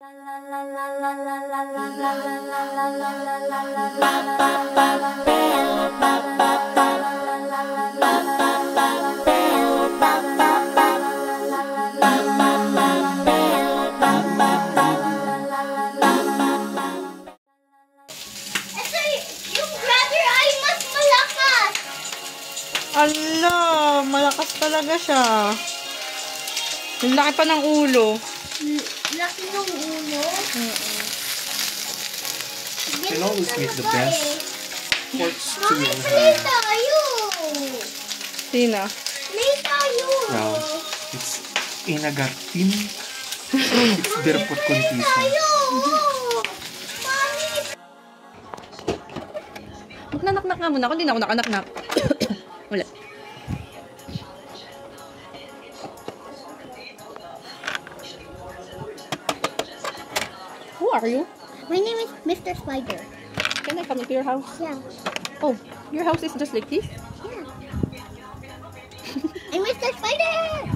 Ala, malakas talaga siya. Yung laki pa ng ulo. Laki ng ulo? Can always make the best sports tool. Play tayo! Sino? Play tayo! Wow, it's Inagat team. It's Berpot competition. Tayo! Mami! Magnanak-nak nga muna ako. Hindi na ako nakanak-nak. Ulit. Who are you? My name is Mr. Spider. Can I come into your house? Yeah. Oh, your house is just like this? Yeah. I'm Mr. Spider!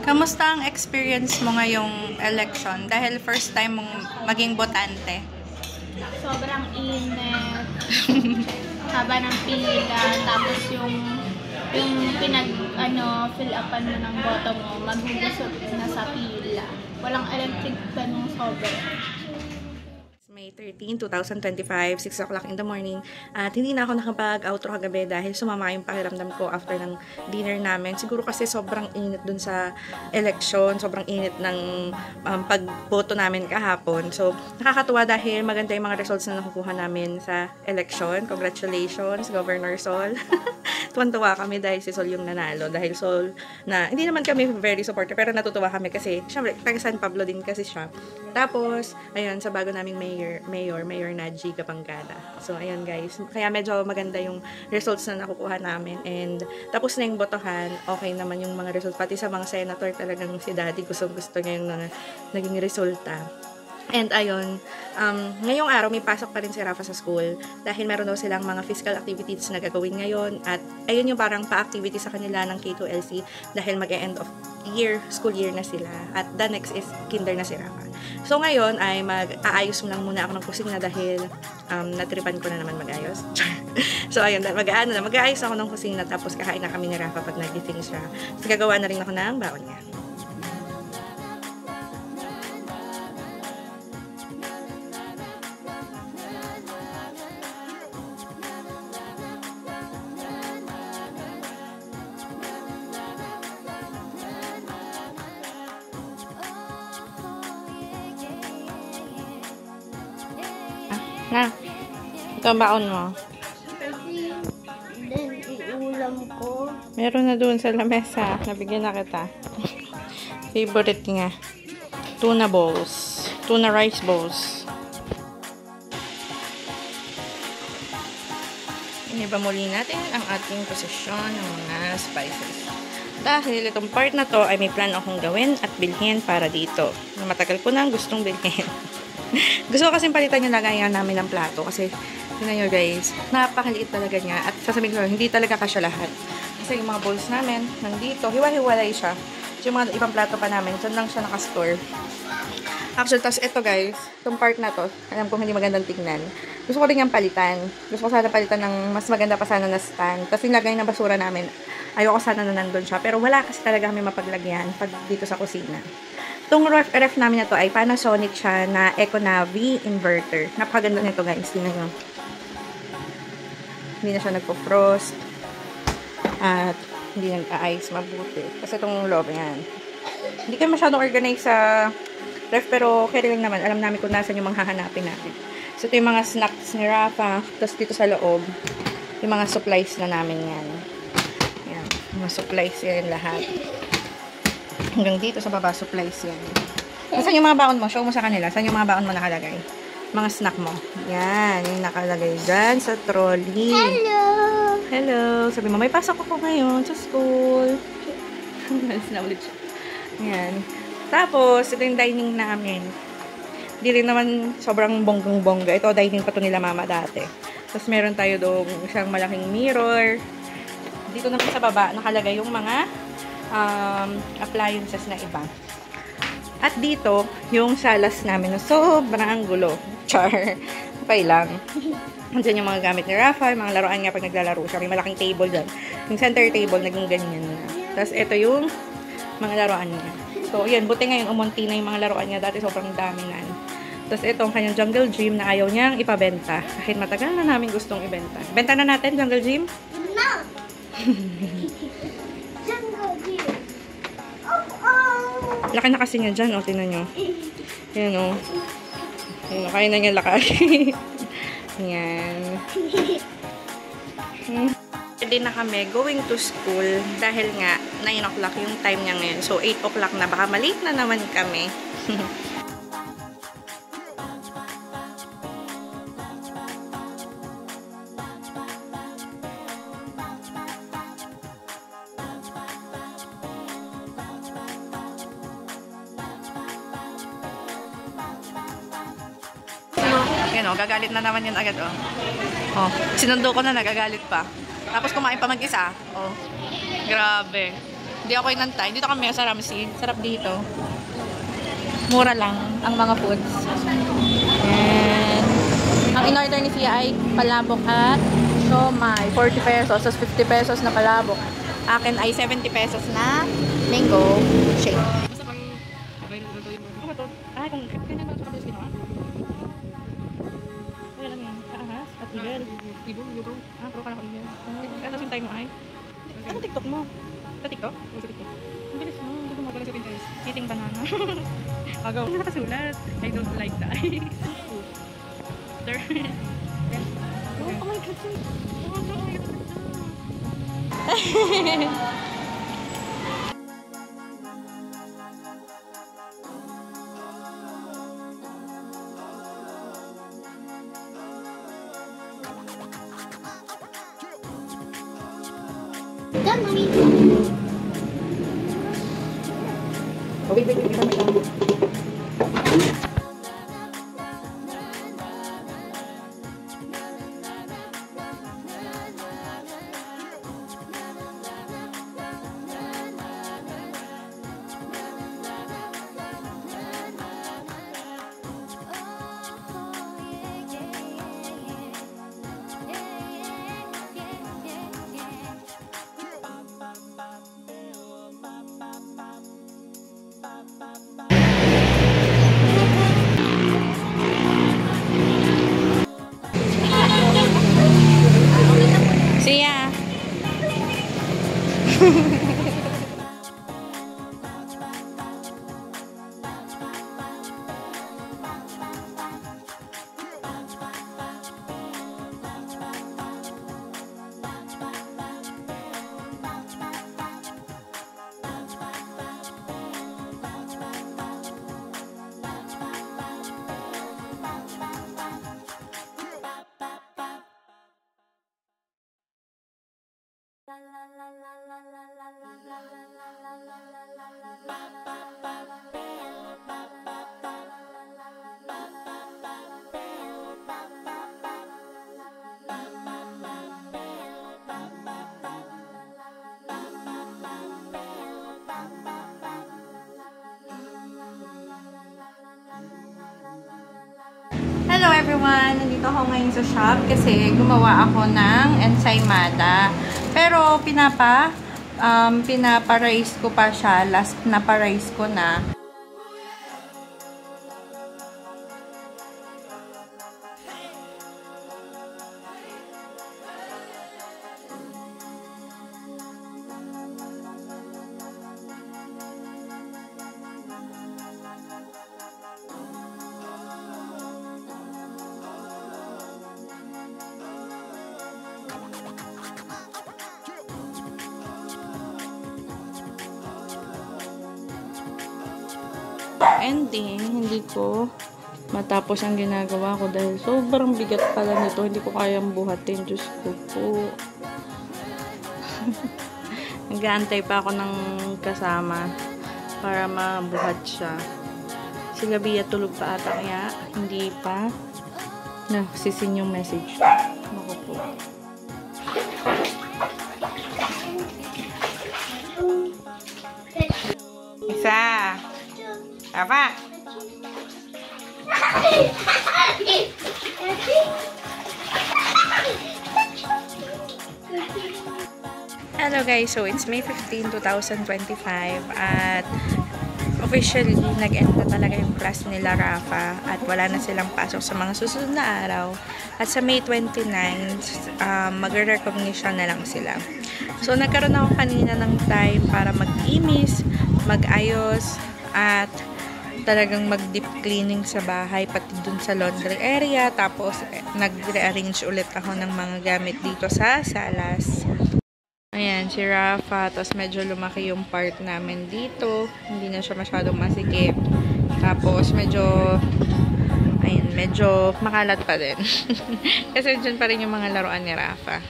Kamusta ang experience mo ngayong election? Dahil first time mong maging botante. Sobrang init. Haba ng pila. Tapos yung fill upan mo ng boto mo, magugusot na sa pila. Walang electric pa nung sobra. May 13, 2025, 6 o'clock in the morning. At hindi na ako nakapag-outro kagabi dahil sumama yung pakiramdam ko after ng dinner namin. Siguro kasi sobrang init dun sa election, sobrang init ng pagboto namin kahapon. So, nakakatuwa dahil maganda yung mga results na nakukuha namin sa election. Congratulations, Governor Sol. Tuwan-tuwa kami dahil si Sol yung nanalo. Dahil Sol, hindi naman kami very supporter, pero natutuwa kami kasi, syempre, taga San Pablo din kasi siya. Tapos, ayun, sa bago naming Mayor Naji Kapangada. So, ayun guys. Kaya medyo maganda yung results na nakukuha namin. And, tapos na yung botohan. Okay naman yung mga results. Pati sa mga senator talagang si Daddy gusto niya yung mga naging resulta. And ayun, ngayong araw may pasok pa rin si Rafa sa school dahil meron daw silang mga physical activities na gagawin ngayon at ayun yung parang pa-activity sa kanila ng K2LC dahil mag-end of school year na sila at the next is kinder na si Rafa. So ngayon ay mag-aayos lang muna ako ng kusina dahil natripan ko na naman mag-ayos. So ayun, mag-aayos ako ng kusina tapos kakain na kami ni Rafa pag nag-gising siya. So gagawa na rin ako ng baon niya. Na, ito ang baon mo. Kasi, then, iulam ko. Meron na doon sa lamesa. Nabigyan na kita. Favorite nga. Tuna balls. Tuna rice balls. Iniba muli natin ang ating posisyon ng mga spices. Dahil itong part na to ay may plan akong gawin at bilhin para dito. Matagal ko nang gustong bilhin. Gusto ko kasing palitan yung lagayan namin ng plato kasi tingnan nyo guys, napakaliit talaga niya at sasabihin ko hindi talaga kasya lahat. Kasi yung mga bowls namin, nandito. Hiwa-hiwalay siya. So, yung mga ibang plato pa namin, dyan lang siya nakastore. Actually, tapos ito guys, itong part na to, alam ko hindi magandang tignan. Gusto ko rin yung palitan. Gusto ko sana palitan ng mas maganda pa sana na stand. Tapos yung lagay ng basura namin, ayoko sana na nandun siya. Pero wala kasi talaga kami mapaglagyan pag dito sa kusina. Itong ref namin na to ay Panasonic siya na Econavi inverter. Napakaganda nito guys. Tingnan nyo. Hindi na siya nagpo-frost. At hindi nag-ice mabuti. Kasi itong loob yan. Hindi kayo masyadong organize sa ref, pero okay lang naman. Alam namin kung nasan yung mga hahanapin natin. So, ito yung mga snacks ni Rafa. Tapos dito sa loob, yung mga supplies na namin yan. Yan. Mga supplies yan lahat. Hanggang dito sa baba, supplies yan. Saan yung mga baon mo? Show mo sa kanila. Saan yung mga baon mo nakalagay? Mga snack mo. Yan. Yung nakalagay dyan sa trolley. Hello! Hello! Sabi mo, may pasok ako ngayon sa school. Malis na ulit siya. Yan. Tapos, ito yung dining namin. Hindi rin naman sobrang bonggang-bongga. Ito, dining pa to nila mama dati. Tapos, meron tayo doon isang malaking mirror. Dito naman sa baba, nakalagay yung mga appliances na iba. At dito, yung salas namin na sobrang gulo. Char. Okay lang. Diyan yung mga gamit ni Rafa, yung mga laruan niya pag naglalaro siya. May malaking table dyan. Yung center table, naging ganyan na. Tapos, ito yung mga laruan niya. So, yun. Buti ngayon, umunti na yung mga laruan niya. Dati, sobrang dami na. Tapos, ito ang kanyang jungle gym na ayaw niyang ipabenta. Kahit matagal na namin gustong ibenta. Benta na natin, jungle gym? No! Jungle Gym. Oh! Laki na kasi niya dyan, o. Tingnan nyo. Yan, o. Yan, kaya na niya laki. Yan. Pwede na kami going to school dahil nga 9 o'clock yung time niya ngayon. So, 8 o'clock na. Baka malate na naman kami. Yan o, gagalit na naman yun agad o. Oh, sinundo ko na, nagagalit pa. Tapos kumain pa mag-isa. Oh, grabe. Hindi ako inantay. Dito kami sa Ramsey. Sarap dito. Mura lang ang mga foods. And, ang in-order ni Fia ay palabok at siomai. 40 pesos. Tapos 50 pesos na palabok. Akin ay 70 pesos na mango shake. Basta pang available to yung mga. Ano to? Ay, kung kanya ba ito kapos ginawa? Wala lang yan. Kaahas at eagle. Ibong, ibong. Ah, pro ka na ko eagle. Ano yung time mo ay? Ano TikTok mo? Sa TikTok? Ano sa TikTok? Ang bilis mo. Gusto mo Wala sa Pinterest. eating banana. Agaw. Ano nakasulat? I don't like the ice. There. Oh my God. Oh my God. Done, Mommy. Oh, wait. See ya. everyone! Nandito ako ngayon sa shop kasi gumawa ako ng ensaymada. Pero pinapa-rice ko pa siya. Last pinapa-rice ko na. Ending, hindi ko matapos ang ginagawa ko dahil sobrang bigat pala nito. Hindi ko kayang buhatin. Diyos ko po. Nag-aantay pa ako ng kasama para mabuhat siya. Si Gabia tulog pa ata kaya hindi pa sisin yung message. Naku po. Isa. Apa? Hello guys, so it's May 15, 2025 at officially nag-end na talaga yung class nila Rafa at wala na silang pasok sa mga susunod na araw at sa May 29 mag-recognition na lang sila. So nagkaroon ako kanina ng time para mag-imis, mag-ayos at talagang mag-deep cleaning sa bahay, pati dun sa laundry area. Tapos, nag-rearrange ulit ako ng mga gamit dito sa salas. Ayan, si Rafa. Tapos, medyo lumaki yung part namin dito. Hindi na siya masyadong masikip. Tapos, medyo makalat pa din. Kasi dyan pa rin yung mga laruan ni Rafa.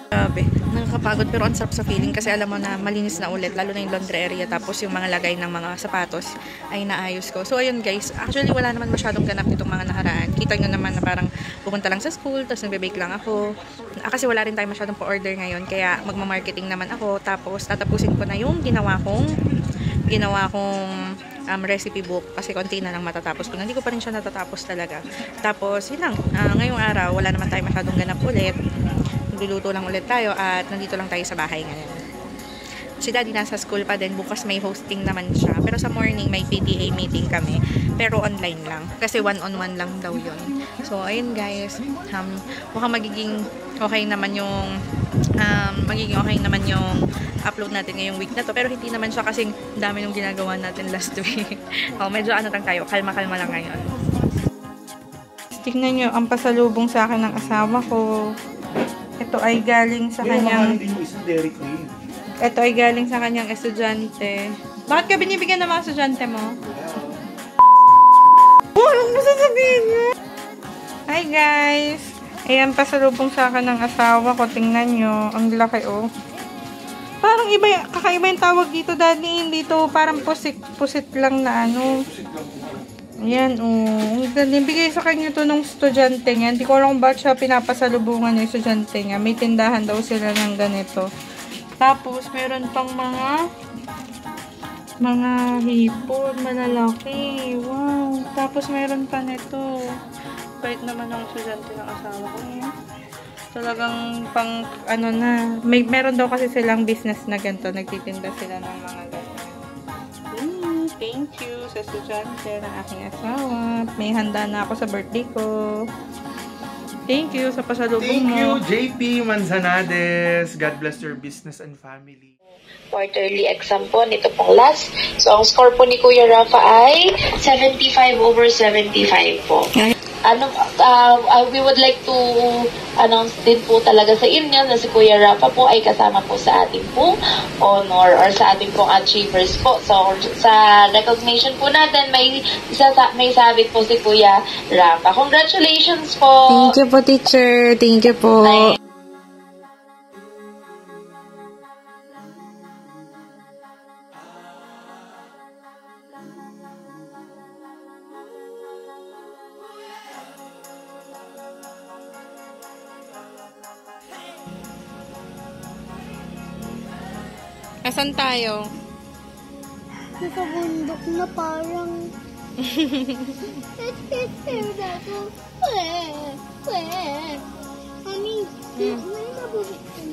Grabe, nakakapagod pero ang sarap sa feeling kasi alam mo na malinis na ulit, lalo na yung laundry area, tapos yung mga lagay ng mga sapatos ay naayos ko. So ayun guys, actually wala naman masyadong ganap nitong mga nakaraan. Kita nyo naman na parang pupunta lang sa school, tapos nagbe-bake lang ako. Kasi wala rin tayo masyadong pa-order ngayon, kaya magma-marketing naman ako, tapos tatapusin ko na yung ginawa kong recipe book kasi konti na lang matatapos ko. Hindi ko pa rin siya natatapos talaga. Tapos yun lang, ngayong araw wala naman tayo masyadong ganap ulit. Nagluluto lang ulit tayo at nandito lang tayo sa bahay ngayon. Si Daddy nasa school pa din. Bukas may hosting naman siya. Pero sa morning may PTA meeting kami. Pero online lang. Kasi one-on-one lang daw yun. So, ayun guys. Mukhang magiging okay naman yung upload natin ngayong week na to. Pero hindi naman siya kasing dami nung ginagawa natin last week. Medyo lang tayo. Kalma-kalma lang ngayon. Tingnan nyo ang pasalubong sa akin ng asawa ko. Ito ay galing sa kanyang estudyante. Bakit ka binibigyan ng mga estudyante mo? Anong masasabihin niya? Hi guys! Ayan, pasalubong sa akin ng asawa ko. Tingnan nyo. Ang laki oh. Parang kakaiba yung tawag dito, Daddy. Dito parang pusit lang na ano. Ayan, bigay sa kanya to nung estudyante niya. Hindi ko alam kung bakit siya pinapasalubungan yung estudyante niya. May tindahan daw sila ng ganito. Tapos, meron pang mga hipon, malalaki. Wow. Tapos, meron pa nito. Bait naman ng estudyante ng asawa ko. Talagang pang, meron daw kasi silang business na ganito. Nagtitinda sila ng mga ganito. Thank you sa estudyante ng aking asawa. May handa na ako sa birthday ko. Thank you sa pasalubong mo. Thank you, JP Manzanades. God bless your business and family. Quarterly exam po nito pong last. So, ang score po ni Kuya Rafa ay 75/75 po. We would like to announce din po talaga sa inyo na si Kuya Rafa po ay kasama po sa ating pong honor or sa ating pong achievers po. So, sa recognition po natin, may sabit po si Kuya Rafa. Congratulations po! Thank you po, teacher. Thank you po. Bye. Asan tayo? Sa bundok na parang Mommy, may mabubit ka.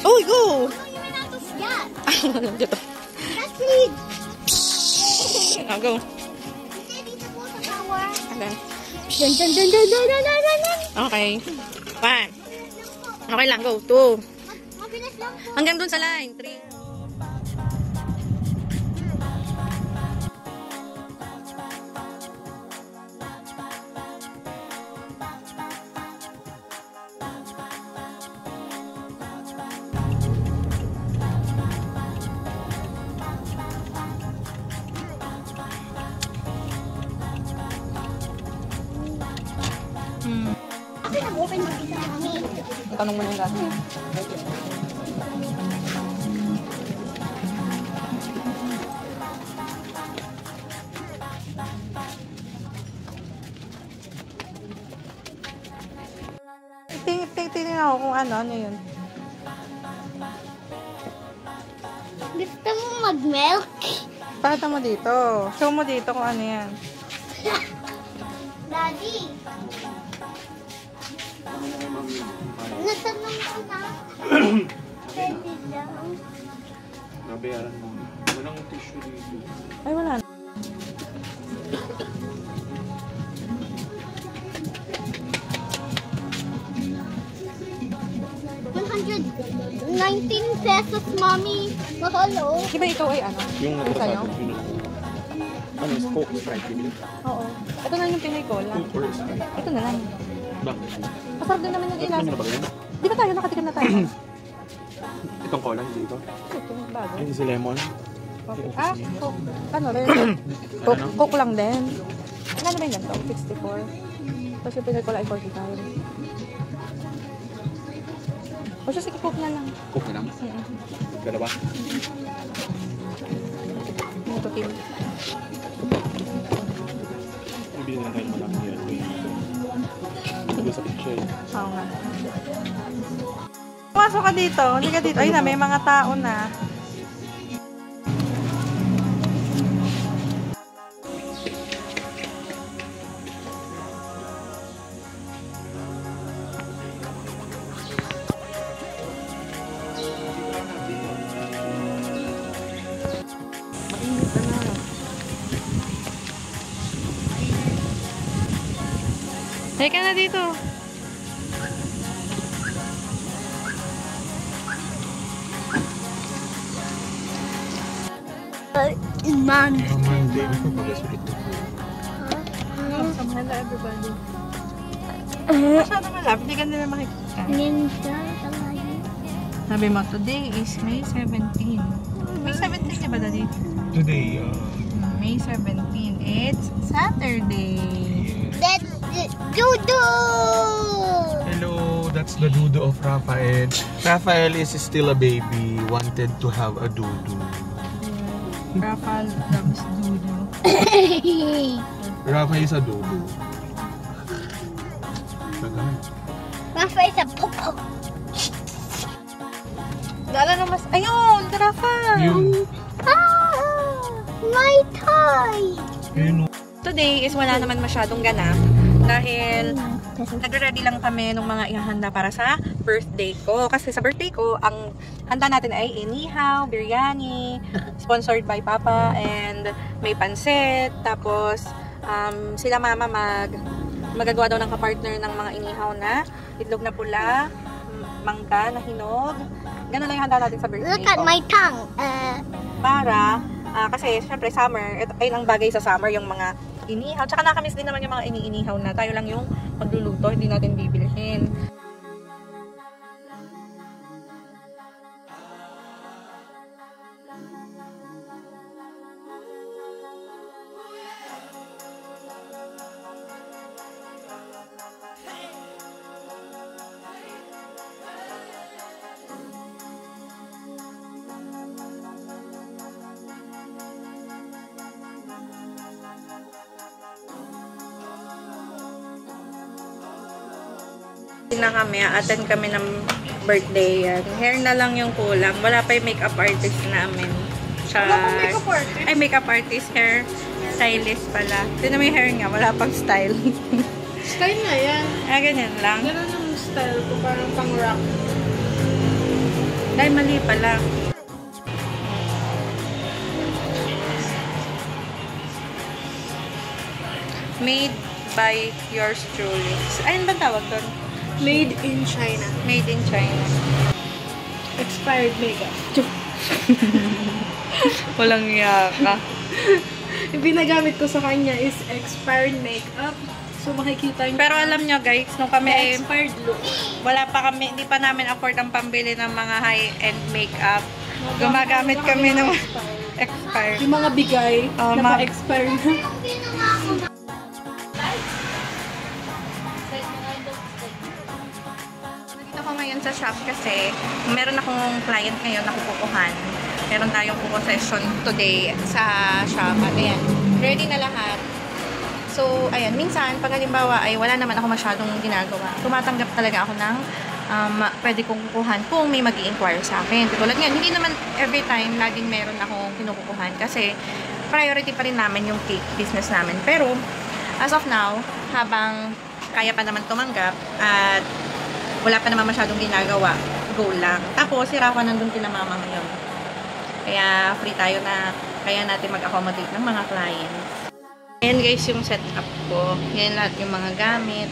Oh, go! You may not to forget. Dito. Let's read. Oh, go. Stay dito po sa tower. Okay. Dun, dun, dun, dun, dun, dun, dun, dun, dun. Okay. 1. Okay lang, go. 2. Mabilis lang po. Hanggang dun sa line. 3. Kasi nag-open yung isa kami. Tanong mo yung gano'n. Tingnan ako kung ano yun. Gusto mo mag-milk? Pakita mo dito. Show mo dito kung ano yan. Daddy. Natanong ko na. Pwede lang. Nabayaran mo. Walang tissue dito. Ay, wala na. $119, mommy. Mahal, oh. Di ba ikaw ay ano? Yung Yung sa'yo? Ano, Coke, Sprite, bibili. Oo. Ito na yung Pinoy Cola. Coke or Sprite. Ito na lang. Bakit? Masarap din naman yung Ano ilas. na ba yan? Di ba tayo? Nakatikim na tayo. Itong cola, hindi ito. Ito, bago. Ay, hindi si Lemon. Okay. Ah, Coke. Ano rin? Coke lang din. Ano ba yung ganito? 64. Tapos yung Pinoy Cola ay 45. O siya, sige, Coke na lang. Coke na lang. Dalawa. Ito, Kim. Bibili na tayo malaki yan. Hindi sa picture. Oo nga. Pumasok ka dito. Hindi ka dito. Ayun na, may mga tao na. Mainit na. Teka na dito. Man. Monday. Pag-sulit. Hello everybody. Masyado malap, hindi ka nila makikita. Ninja talaga. Sabi mo, today is May 17. May 17 diba daddy? Today, May 17. It's Saturday. That's Dudu! hello, that's the dudu of Rafael. Rafael is still a baby, wanted to have a dudu. Rafael loves Dudu. Rafa is a dudu. Tagal. Rafa is a popo. Lala na mas... Ayun! Rafa! Yun. Ah! My toy! Yun. Today is wala naman masyadong ganap dahil nagre-ready lang kami ng mga ihahanda para sa birthday ko. Kasi sa birthday ko, ang handa natin ay inihaw, biryani, sponsored by Papa, and may pansit. Tapos, sila mama magagawa daw ng kapartner ng mga inihaw na itlog na pula, mangga na hinog. Ganun lang yung handa natin sa birthday Look at ko. my tongue. Para, kasi syempre summer, ayun ang bagay sa summer, yung mga inihaw. Tsaka nakamiss din naman yung mga inihaw na. Tayo lang yung magluluto, hindi natin bibilhin. Na kami, attend kami ng birthday yan. Hair na lang yung kulang. Wala pa yung makeup artist namin. Wala makeup artist? Ay, makeup artist, hair stylist pala. Tignan mo yung hair nga, wala pang style. Style na yan. Ganyan lang. Ganun yung style ko, parang pang rock. Dahil mali pala. Made by yours truly. Ayun ba tawag doon? Made in China. Made in China. Expired makeup. Walang yaka. Yung pinagamit ko sa kanya is expired makeup. So makikita nyo. Pero alam nyo guys, nung kami expired look. wala pa kami, hindi pa namin afford ang pambili ng mga high-end makeup. Gumagamit kami ng expired. Yung mga bigay Oh, na pa-expire na. Nandito ako ngayon sa shop kasi meron akong client ngayon na kukukuhan. Meron tayong kuko session today sa shop. At ayan, ready na lahat. So, ayan, minsan, pag halimbawa ay wala naman ako masyadong ginagawa, tumatanggap talaga ako ng pwede kong kukuhan kung may mag-i-inquire sa akin. Tulad ngayon, hindi naman every time laging meron akong kinukukuhan kasi priority pa rin namin yung cake business namin. Pero, as of now, habang kaya pa naman tumanggap at wala pa naman masyadong ginagawa, go lang. Tapos, si Rafa nandun kila mama ngayon. Kaya, free tayo na kaya natin mag-accommodate ng mga clients. Ayan guys yung setup ko. Yan lahat yung mga gamit.